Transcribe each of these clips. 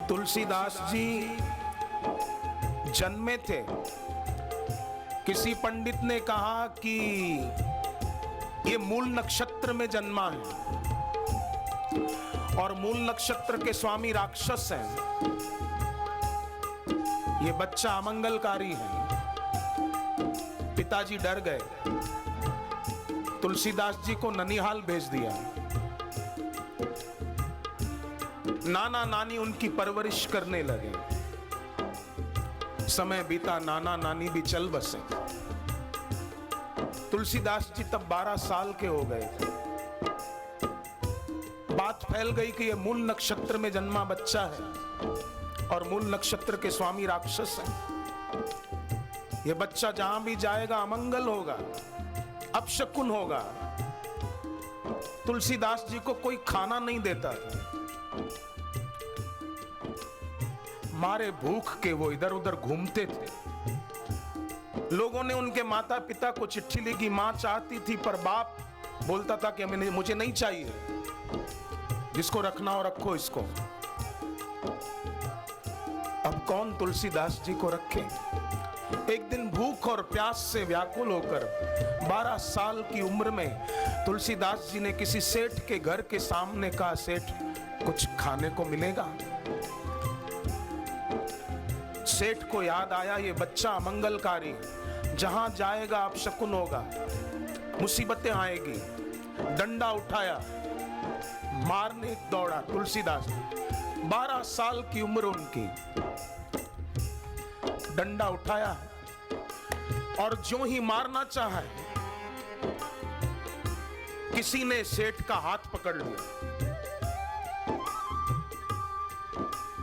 तुलसीदास जी जन्मे थे। किसी पंडित ने कहा कि ये मूल नक्षत्र में जन्मा है और मूल नक्षत्र के स्वामी राक्षस हैं। ये बच्चा अमंगलकारी है। पिताजी डर गए, तुलसीदास जी को ननिहाल भेज दिया। नाना नानी उनकी परवरिश करने लगे। समय बीता, नाना नानी भी चल बसे। तुलसीदास जी तब 12 साल के हो गए थे। बात फैल गई कि यह मूल नक्षत्र में जन्मा बच्चा है और मूल नक्षत्र के स्वामी राक्षस हैं। यह बच्चा जहां भी जाएगा अमंगल होगा, अपशकुन होगा। तुलसीदास जी को कोई खाना नहीं देता था। मारे भूख के वो इधर उधर घूमते थे। लोगों ने उनके माता पिता को चिट्ठी लिखी। मां चाहती थी पर बाप बोलता था कि मुझे नहीं चाहिए, जिसको रखना हो रखो इसको। अब कौन तुलसीदास जी को रखे? एक दिन भूख और प्यास से व्याकुल होकर 12 साल की उम्र में तुलसीदास जी ने किसी सेठ के घर के सामने कहा, सेठ कुछ खाने को मिलेगा? सेठ को याद आया ये बच्चा अमंगलकारी, जहां जाएगा अपशकुन होगा, मुसीबतें आएगी। डंडा उठाया, मारने दौड़ा तुलसीदास। 12 साल की उम्र उनकी। डंडा उठाया और जो ही मारना चाहा, किसी ने सेठ का हाथ पकड़ लिया।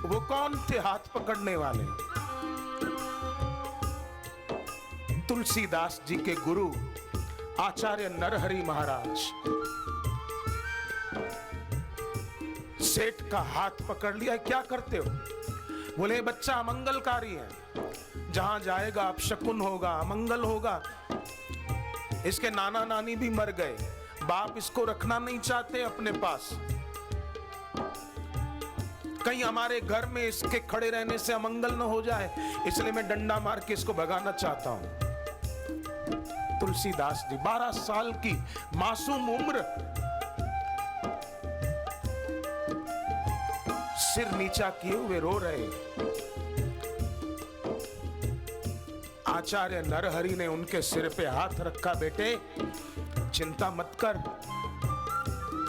वो कौन थे हाथ पकड़ने वाले? तुलसीदास जी के गुरु आचार्य नरहरि महाराज। सेठ का हाथ पकड़ लिया। क्या करते हो? बोले बच्चा अमंगलकारी है, जहां जाएगा अपशकुन होगा, अमंगल होगा। इसके नाना नानी भी मर गए, बाप इसको रखना नहीं चाहते अपने पास। कहीं हमारे घर में इसके खड़े रहने से अमंगल न हो जाए, इसलिए मैं डंडा मार के इसको भगाना चाहता हूं। तुलसीदास जी 12 साल की मासूम उम्र, सिर नीचा किए हुए रो रहे। आचार्य नरहरि ने उनके सिर पे हाथ रखा। बेटे चिंता मत कर,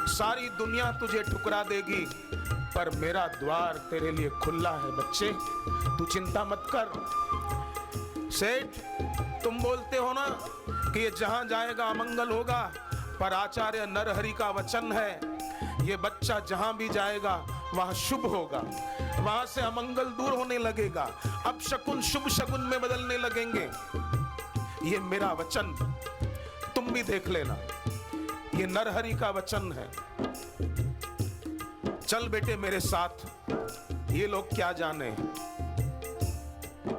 सारी दुनिया तुझे ठुकरा देगी पर मेरा द्वार तेरे लिए खुला है। बच्चे तू चिंता मत कर। सेठ तुम बोलते हो ना कि ये जहां जाएगा अमंगल होगा, पर आचार्य नरहरि का वचन है ये बच्चा जहां भी जाएगा वहां शुभ होगा, वहां से अमंगल दूर होने लगेगा, अब शकुन शुभ शकुन में बदलने लगेंगे। ये मेरा वचन तुम भी देख लेना, ये नरहरि का वचन है। चल बेटे मेरे साथ, ये लोग क्या जाने।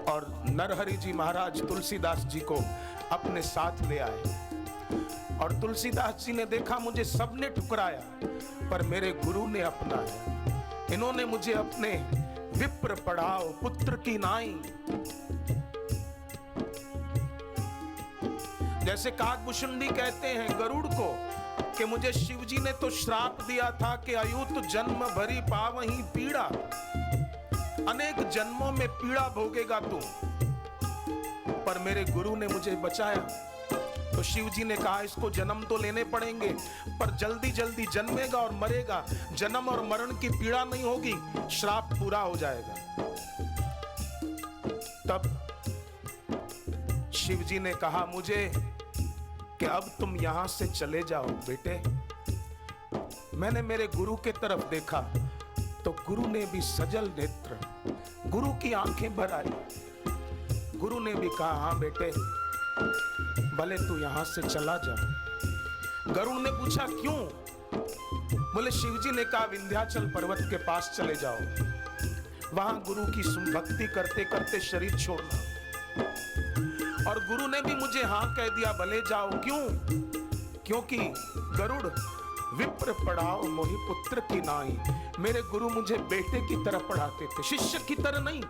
और नरहरि जी महाराज तुलसीदास जी को अपने साथ ले आए। और तुलसीदास जी ने देखा मुझे सबने ठुकराया पर मेरे गुरु ने अपनाया। इन्होंने मुझे अपने विप्र पढ़ाओ पुत्र की नाई। जैसे काकभूषुंडी कहते हैं गरुड़ को कि मुझे शिवजी ने तो श्राप दिया था कि अयुत जन्म भरी पावहीं पीड़ा, अनेक जन्मों में पीड़ा भोगेगा तू, पर मेरे गुरु ने मुझे बचाया। तो शिवजी ने कहा इसको जन्म तो लेने पड़ेंगे पर जल्दी जल्दी जन्मेगा और मरेगा, जन्म और मरण की पीड़ा नहीं होगी, श्राप पूरा हो जाएगा। तब शिवजी ने कहा मुझे कि अब तुम यहां से चले जाओ बेटे। मैंने मेरे गुरु के तरफ देखा तो गुरु ने भी सजल नेत्र, गुरु की आंखें भर आई। गुरु ने भी कहा हाँ बेटे भले तू यहां से चला जा। गरुड़ ने पूछा क्यों? बोले शिवजी ने कहा विंध्याचल पर्वत के पास चले जाओ, वहां गुरु की भक्ति करते करते शरीर छोड़ना। और गुरु ने भी मुझे हाँ कह दिया भले जाओ। क्यों? क्योंकि गरुड़ विप्र पढ़ाओ मोहि पुत्र की नाई, मेरे गुरु मुझे बेटे की तरह पढ़ाते थे, शिष्य की तरह नहीं।